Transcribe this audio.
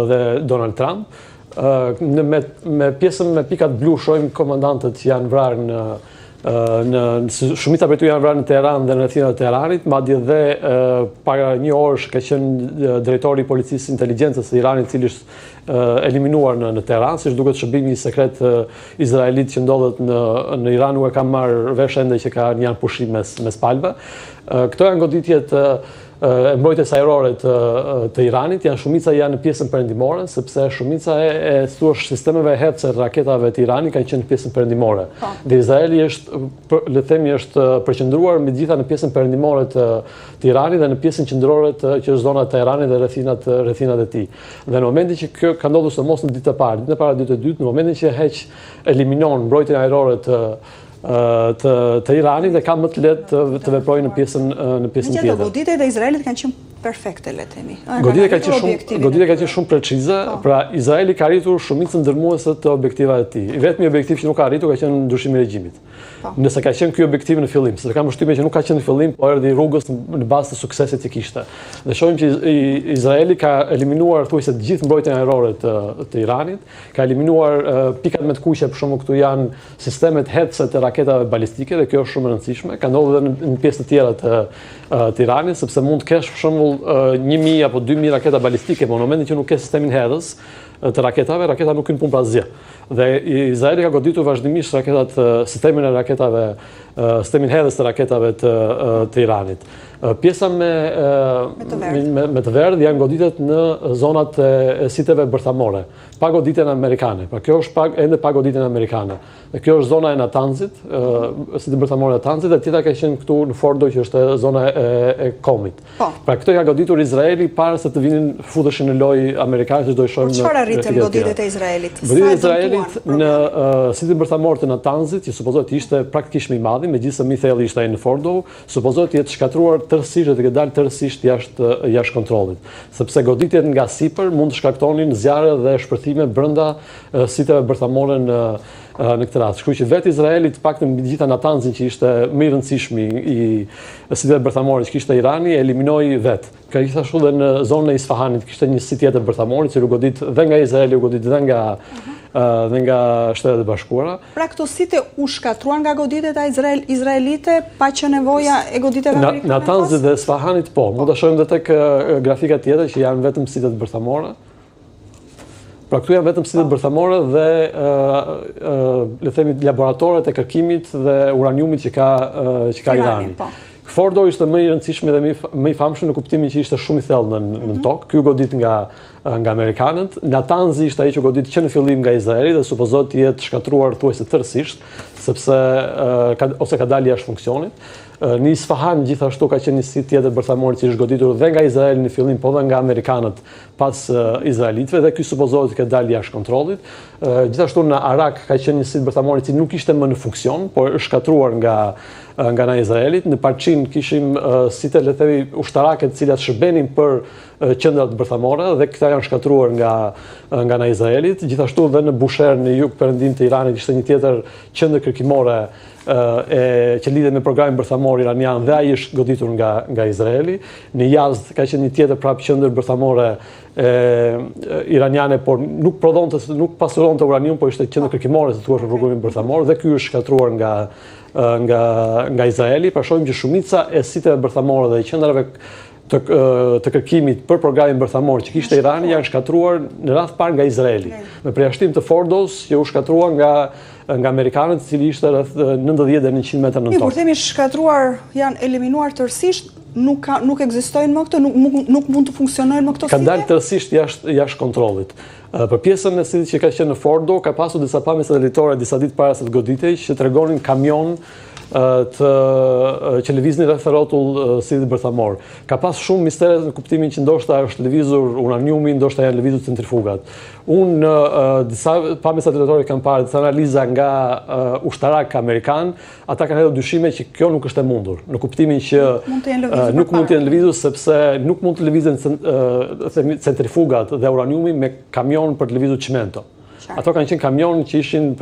dhe Donald Trump. Me pjesën me pikat blu shojmë komandantët janë vrarë shumica për tu janë vrarë në Teheran dhe në rrethinat e Teheranit, madje dhe para një orësh ka qenë drejtori i policisë inteligjencës së Iranit, i cili është eliminuar në Teheran, siç duket shërbimi sekret izraelit që ndodhet në Iran nuk e ka marrë vesh ende që janë pushim mes palëve. Këto janë goditjet e mbrojtjes ajrore të Iranit, shumica janë në pjesën perëndimore, sepse shumica e sistemeve hetse të raketave të Iranit kanë qenë në pjesën perëndimore. Dhe Izraeli është përqendruar mbi gjitha në pjesën perëndimore të Iranit dhe në pjesën qendrore që është zona e Teheranit dhe rrethinat e tij. Dhe në momentin që kjo ka ndodhur së mos në ditën e parë, ditë e dytë, në momentin që eliminon mbrojtjen ajrore të Iranit dhe ka më të lehtë të veprojë në pjesën tjetër. Goditjet e Izraelit kanë qenë perfekte, le të themi. Goditjet kanë qenë shumë precize, pra Izraeli ka arritur shumicën ndërmuese të objektivave të tij. Vetmi objektiv që nuk ka arritur ka qenë ndryshimi i regjimit. Nëse ka qenë ky objektiv në fillim, sepse kam përshtypjen që nuk ka qenë në fillim, por erdhi rrugës në bazë të suksesit që kishte. Dhe shohim që Izraeli ka eliminuar thuajse të gjithë mbrojtjen ajrore të Iranit, ka eliminuar pikat më të kuqe, për shembull këtu janë sistemet hetse të raketave balistike dhe kjo është shumë e rëndësishme. Ka ndodhur edhe në pjesë të tjera të Iranit, sepse mund të kesh për shembull 1000 apo 2000 raketa balistike, por në momentin që nuk ke sistemin hedhës të raketave, raketa nuk kynë punë pra asgjë. Dhe Izraeli ka goditur vazhdimisht sistemin hedhës të raketave të Iranit. Pjesa me të verdh janë goditjet në zonat e siteve bërthamore, pa goditjen amerikane. Pra kjo është ende pa goditjen amerikane. Dhe kjo është zona e Natanzit, sitet bërthamore e Natanzit, dhe tjetra ka qenë këtu në Fordo, që është zona e Komit. Pra këto ka goditur Izraeli para se të vinin futeshin në lojë amerikanë, që do i shohim në çfarë arritën goditjet e Izraelit? Goditjet e Izraelit në sitin bërthamor të Natanzit, që supozohet ishte praktikisht më i madhi, megjithëse më i thellë ishte ai në Fordo, supozohet jetë shkatruar tërësisht dhe të ketë dalë tërësisht jashtë kontrollit. Sepse goditjet nga sipër mund të shkaktonin zjarre dhe shpërthime brenda siteve bërthamore në këtë rast. Kështu që vetë Izraeli, të paktën mbi gjitha Natanzin, që ishte më i rëndësishmi i siteve bërthamore që kishte Irani, eliminoi vetë. Ka gjithashtu dhe në zonën e Isfahanit kishte një sit tjetër bërthamor, që u godit dhe nga Izraeli, u godit dhe nga Shtetet e Bashkuara. Pra këto site u shkatruan nga goditjet izraelite, pa që nevoja e goditjeve amerikane? Natanzit dhe Isfahanit po. Mund ta shohim edhe tek grafika tjetër që janë vetëm sitet bërthamore. Pra këtu janë vetëm sitet bërthamore dhe le të themi laboratoret e kërkimit dhe uraniumit që ka Irani. Fordo ishte më i rëndësishëm dhe më i famshëm në kuptimin që ishte shumë i thellë në tokë. Ky u godit nga amerikanët. Natanzi ishte ai që godit që në fillim nga Izraeli dhe supozohet të jetë shkatruar thuajse tërësisht, sepse ose ka dalë jashtë funksionit. Në Isfahan gjithashtu ka qenë një sit tjetër bërthamor që është goditur dhe nga Izraeli në fillim, po dhe nga amerikanët pas izraelitëve, dhe ky supozohet të ketë dalë jashtë kontrollit. Gjithashtu në Arak ka qenë një sit bërthamor që nuk ishte më në funksion, por është shkatruar nga nga Izraelit. Në Parçin kishim site le të themi ushtarake të cilat shërbenin për qendrat bërthamore dhe këta janë shkatruar nga Izraelit. Gjithashtu dhe në Bushehr në jug perëndim të Iranit ishte një tjetër qendër kërkimore që lidhet me programin bërthamor iranian dhe ai është goditur nga Izraeli. Në Yazd ka qenë një tjetër prapë qendër bërthamore iraniane, por nuk pasuronte uranium, por ishte qendër kërkimore të thuash në programin bërthamor dhe ky është shkatruar nga Izraeli. Pra shohim që shumica e siteve bërthamore dhe qendrave të kërkimit për programin bërthamor që kishte Irani janë shkatruar në radh parë nga Izraeli, me përjashtim të Fordos që u shkatruar nga amerikanët, i cili ishte rreth 90 deri në 100 metra nën tokë. Kur themi shkatruar, janë eliminuar tërësisht, nuk ekzistojnë më këto, nuk mund të funksionojnë më këto site? Kanë dalë tërësisht jashtë kontrollit. Për pjesën e sitit që ka qenë në Fordo, ka pasur disa pamje satelitore disa ditë para se të goditej që tregonin kamion që lëviznin rreth rrotull sitit bërthamor. Ka pas shumë mistere në kuptimin që ndoshta është lëvizur uraniumi, ndoshta janë lëvizur centrifugat. Unë disa pamje satelitore kam parë, disa analiza nga ushtarak amerikan, ata kanë hedhur dyshime që kjo nuk është e mundur, në kuptimin që nuk mund të jenë lëvizur sepse nuk mund të lëvizen centrifugat dhe uraniumi me kamion për të lëvizur çimento. Ato kanë qenë kamion që ishin